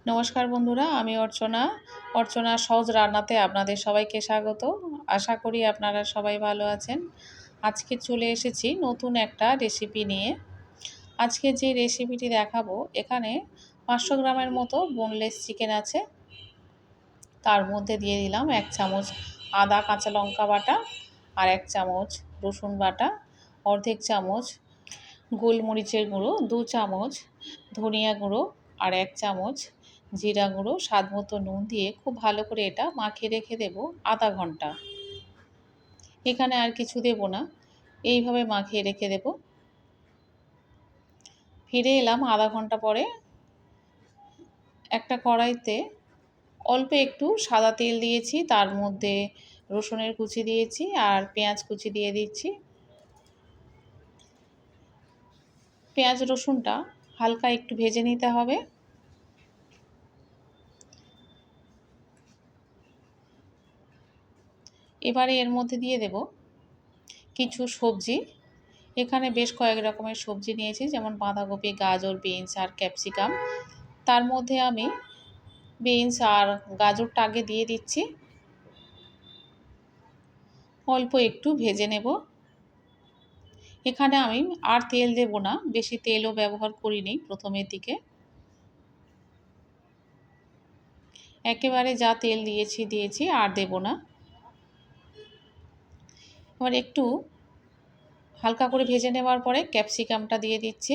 নমস্কার বন্ধুরা, আমি অর্চনা সহজ রান্নাতে আপনাদের সবাইকে স্বাগত। আশা করি আপনারা সবাই ভালো আছেন। আজকে চলে এসেছি নতুন একটা রেসিপি নিয়ে। আজকে যে রেসিপিটি দেখাবো, এখানে 500 গ্রামের মতো বোনলেস চিকেন আছে। তার মধ্যে দিয়ে দিলাম 1 চামচ আদা কাঁচা লঙ্কা বাটা, আর 1 চামচ রসুন বাটা, অর্ধেক চামচ গোলমরিচের গুঁড়ো, 2 চামচ ধনিয়া গুঁড়ো, আর 1 চামচ জিরা গুঁড়ো, স্বাদ মতো নুন দিয়ে খুব ভালো করে এটা মাখিয়ে রেখে দেব আধা ঘন্টা। এখানে আর কিছু দেব না, এইভাবে মাখিয়ে রেখে দেব। ফিরে এলাম আধা ঘন্টা পরে। একটা কড়াইতে অল্প একটু সাদা তেল দিয়েছি, তার মধ্যে রসুনের কুচি দিয়েছি আর পেঁয়াজ কুচি দিয়ে দিচ্ছি। পেঁয়াজ রসুনটা হালকা একটু ভেজে নিতে হবে। এবারে এর মধ্যে দিয়ে দেব কিছু সবজি। এখানে বেশ কয়েক রকমের সবজি নিয়েছি, যেমন বাঁধাকপি, গাজর, বিনস আর ক্যাপসিকাম। তার মধ্যে আমি বিনস আর গাজরটা আগে দিয়ে দিচ্ছি, অল্প একটু ভেজে নেব। এখানে আমি আর তেল দেব না, বেশি তেলও ব্যবহার করিনি প্রথমের দিকে। একেবারে যা তেল দিয়েছি আর দেব না। এবার একটু হালকা করে ভেজে নেওয়ার পরে ক্যাপসিকামটা দিয়ে দিচ্ছি।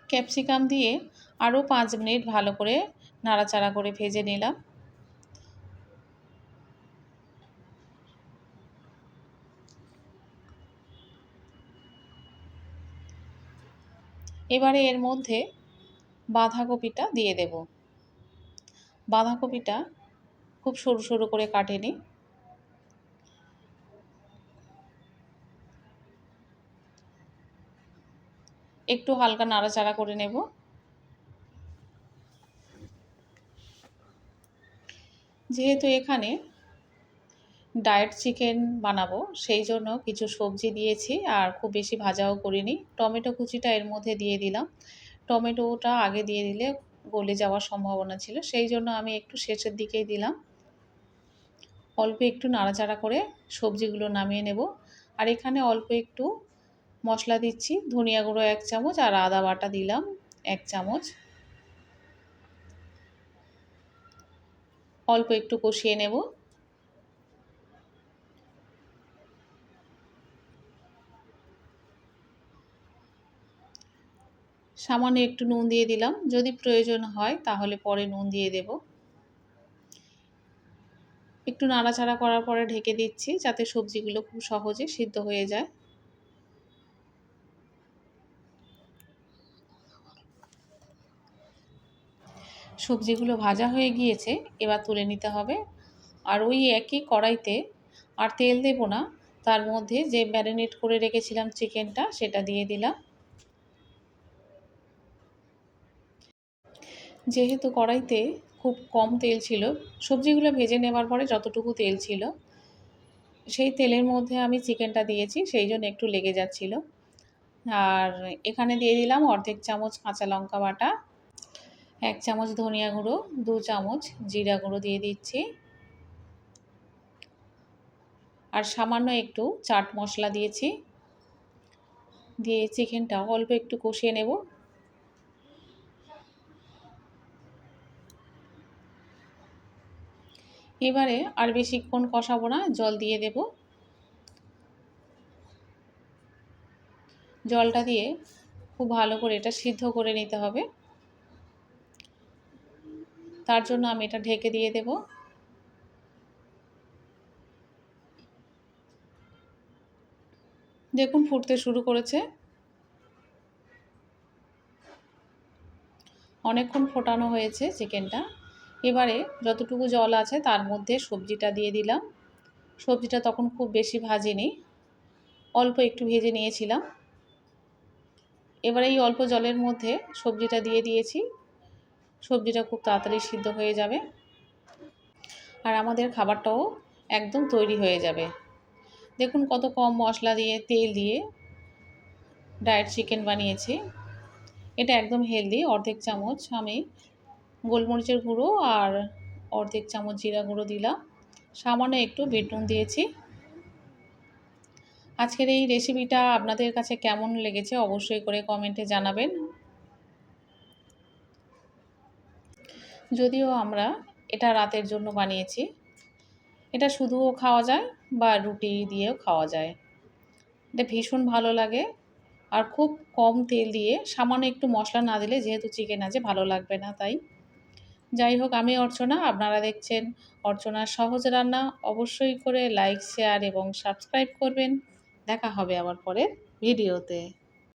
ক্যাপসিকাম দিয়ে আরও 5 মিনিট ভালো করে নাড়াচাড়া করে ভেজে নিলাম। এবারে এর মধ্যে বাঁধাকপিটা দিয়ে দেব। বাঁধাকপিটা খুব সরু সরু করে কাটেনি। একটু হালকা নাড়াচাড়া করে নেব। যেহেতু এখানে ডায়েট চিকেন বানাবো, সেই জন্য কিছু সবজি দিয়েছি আর খুব বেশি ভাজাও করিনি। টমেটো কুচিটা এর মধ্যে দিয়ে দিলাম। টমেটোটা আগে দিয়ে দিলে গলে যাওয়ার সম্ভাবনা ছিল, সেই জন্য আমি একটু শেষের দিকেই দিলাম। অল্প একটু নাড়াচাড়া করে সবজিগুলো নামিয়ে নেব। আর এখানে অল্প একটু মশলা দিচ্ছি, ধনিয়া গুঁড়ো 1 চামচ আর আদা বাটা দিলাম 1 চামচ। অল্প একটু কষিয়ে নেব। সামান্য একটু নুন দিয়ে দিলাম, যদি প্রয়োজন হয় তাহলে পরে নুন দিয়ে দেব। একটু নাড়াচাড়া করার পরে ঢেকে দিচ্ছি, যাতে সবজিগুলো খুব সহজে সিদ্ধ হয়ে যায়। সবজিগুলো ভাজা হয়ে গিয়েছে, এবার তুলে নিতে হবে। আর ওই একই কড়াইতে আর তেল দেব না, তার মধ্যে যে ম্যারিনেট করে রেখেছিলাম চিকেনটা সেটা দিয়ে দিলাম। যেহেতু কড়াইতে খুব কম তেল ছিল, সবজিগুলো ভেজে নেওয়ার পরে যতটুকু তেল ছিল সেই তেলের মধ্যে আমি চিকেনটা দিয়েছি, সেই জন্য একটু লেগে যাচ্ছিল। আর এখানে দিয়ে দিলাম অর্ধেক চামচ কাঁচা লঙ্কা বাটা, 1 চামচ ধনিয়া গুঁড়ো, 2 চামচ জিরা গুঁড়ো দিয়ে দিচ্ছি, আর সামান্য একটু চাট মশলা দিয়েছি। দিয়ে চিকেনটা অল্প একটু কষিয়ে নেব। এবারে আর বেশিক্ষণ কষাবো না, জল দিয়ে দেব। জলটা দিয়ে খুব ভালো করে এটা সিদ্ধ করে নিতে হবে। তার জন্য আমি এটা ঢেকে দিয়ে দেব। দেখুন ফুটতে শুরু করেছে। অনেকক্ষণ ফোটানো হয়েছে চিকেনটা। এবারে যতটুকু জল আছে তার মধ্যে সবজিটা দিয়ে দিলাম। সবজিটা তখন খুব বেশি ভাজিনি, অল্প একটু ভেজে নিয়েছিলাম। এবারে এই অল্প জলের মধ্যে সবজিটা দিয়ে দিয়েছি। সবজিটা খুব তাড়াতাড়ি সিদ্ধ হয়ে যাবে আর আমাদের খাবারটাও একদম তৈরি হয়ে যাবে। দেখুন কত কম মশলা দিয়ে তেল দিয়ে ডায়েট চিকেন বানিয়েছি। এটা একদম হেলদি। অর্ধেক চামচ আমি গোলমরিচের গুঁড়ো আর অর্ধেক চামচ জিরা গুঁড়ো দিলাম। সামান্য একটু বিট নুন দিয়েছি। আজকের এই রেসিপিটা আপনাদের কাছে কেমন লেগেছে অবশ্যই করে কমেন্টে জানাবেন। যদিও আমরা এটা রাতের জন্য বানিয়েছি। এটা শুধুও খাওয়া যায় বা রুটি দিয়েও খাওয়া যায়। এটা ভীষণ ভালো লাগে আর খুব কম তেল দিয়ে সামান্য একটু মশলা না দিলে যেহেতু চিকেন আছে ভালো লাগবে না তাই। যাই হোক, আমি অর্চনা, আপনারা দেখছেন অর্চনার সহজ রান্না। অবশ্যই করে লাইক, শেয়ার এবং সাবস্ক্রাইব করবেন। দেখা হবে আবার পরের ভিডিওতে।